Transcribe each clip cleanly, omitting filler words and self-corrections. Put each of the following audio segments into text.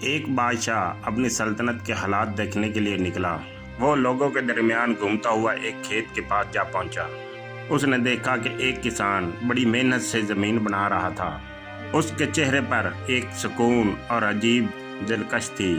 ایک بادشاہ اپنی سلطنت کے حالات دیکھنے کے لیے نکلا۔ وہ لوگوں کے درمیان گھومتا ہوا ایک کھیت کے پاس جا پہنچا۔ اس نے دیکھا کہ ایک کسان بڑی محنت سے زمین بنا رہا تھا۔ اس کے چہرے پر ایک سکون اور عجیب دلکش تھی۔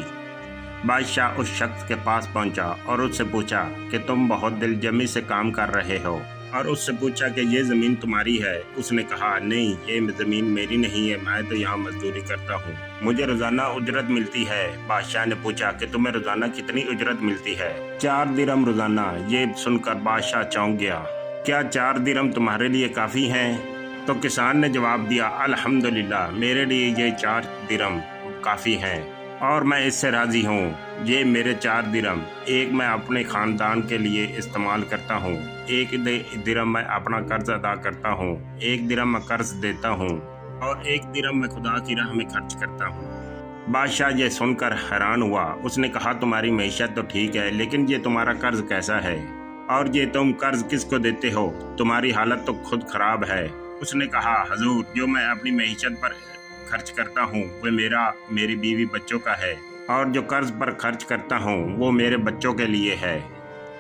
بادشاہ اس شخص کے پاس پہنچا اور اس سے پوچھا کہ تم بہت دل جمی سے کام کر رہے ہو، اور اس سے پوچھا کہ یہ زمین تمہاری ہے۔ اس نے کہا نہیں، یہ زمین میری نہیں ہے، میں تو یہاں مزدوری کرتا ہوں، مجھے روزانہ اجرت ملتی ہے۔ بادشاہ نے پوچھا کہ تمہیں روزانہ کتنی اجرت ملتی ہے؟ 4 درم روزانہ۔ یہ سن کر بادشاہ چونک گیا۔ کیا 4 درم تمہارے لیے کافی ہیں؟ تو کسان نے جواب دیا، الحمدللہ، میرے لیے یہ 4 درم کافی ہیں اور میں اس سے راضی ہوں۔ یہ میرے 4 درم، ایک میں اپنے خاندان کے لیے استعمال کرتا ہوں، 1 درم میں اپنا قرض ادا کرتا ہوں، 1 درم میں قرض دیتا ہوں، اور 1 درم میں خدا کی راہ میں خرچ کرتا ہوں۔ بادشاہ یہ سن کر حیران ہوا۔ اس نے کہا تمہاری معیشت تو ٹھیک ہے، لیکن یہ تمہارا قرض کیسا ہے؟ اور یہ تم قرض کس کو دیتے ہو؟ تمہاری حالت تو خود خراب ہے۔ اس نے کہا حضور، جو میں اپنی معیشت پر خرچ کرتا ہوں وہ میری بیوی بچوں کا ہے، اور جو قرض پر خرچ کرتا ہوں وہ میرے بچوں کے لیے ہے۔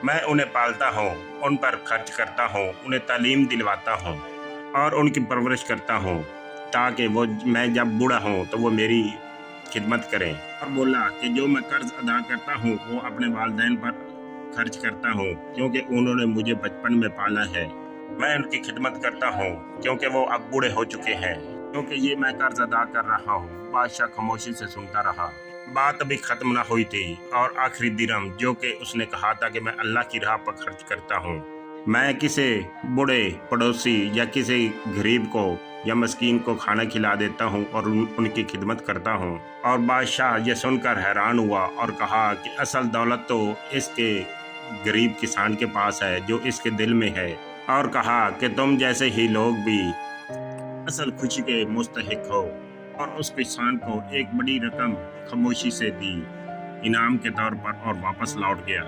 میں انہیں پالتا ہوں، ان پر خرچ کرتا ہوں، انہیں تعلیم دلواتا ہوں اور ان کی پرورش کرتا ہوں، تاکہ میں جب بوڑھا ہوں تو وہ میری خدمت کریں۔ اور بولا کہ جو میں قرض ادا کرتا ہوں وہ اپنے والدین پر خرچ کرتا ہوں، کیونکہ انہوں نے مجھے بچپن میں پالا ہے۔ میں ان کی خدمت کرتا ہوں کیونکہ وہ اب بوڑھے ہو چکے ہیں، کیونکہ یہ میں قرض ادا کر رہا ہوں۔ بادشاہ خاموشی سے سنتا رہا۔ بات ابھی ختم نہ ہوئی تھی اور آخری درم جو کہ اس نے کہا تھا کہ میں اللہ کی راہ پر خرچ کرتا ہوں، میں کسی بوڑھے پڑوسی یا کسی غریب کو یا مسکین کو کھانا کھلا دیتا ہوں اور ان کی خدمت کرتا ہوں۔ اور بادشاہ یہ سن کر حیران ہوا اور کہا کہ اصل دولت تو اس کے غریب کسان کے پاس ہے جو اس کے دل میں ہے، اور کہا کہ تم جیسے ہی لوگ بھی اصل خوشی کے مستحق ہو۔ اور اس کسان کو ایک بڑی رقم خاموشی سے دی انعام کے طور پر اور واپس لوٹ گیا۔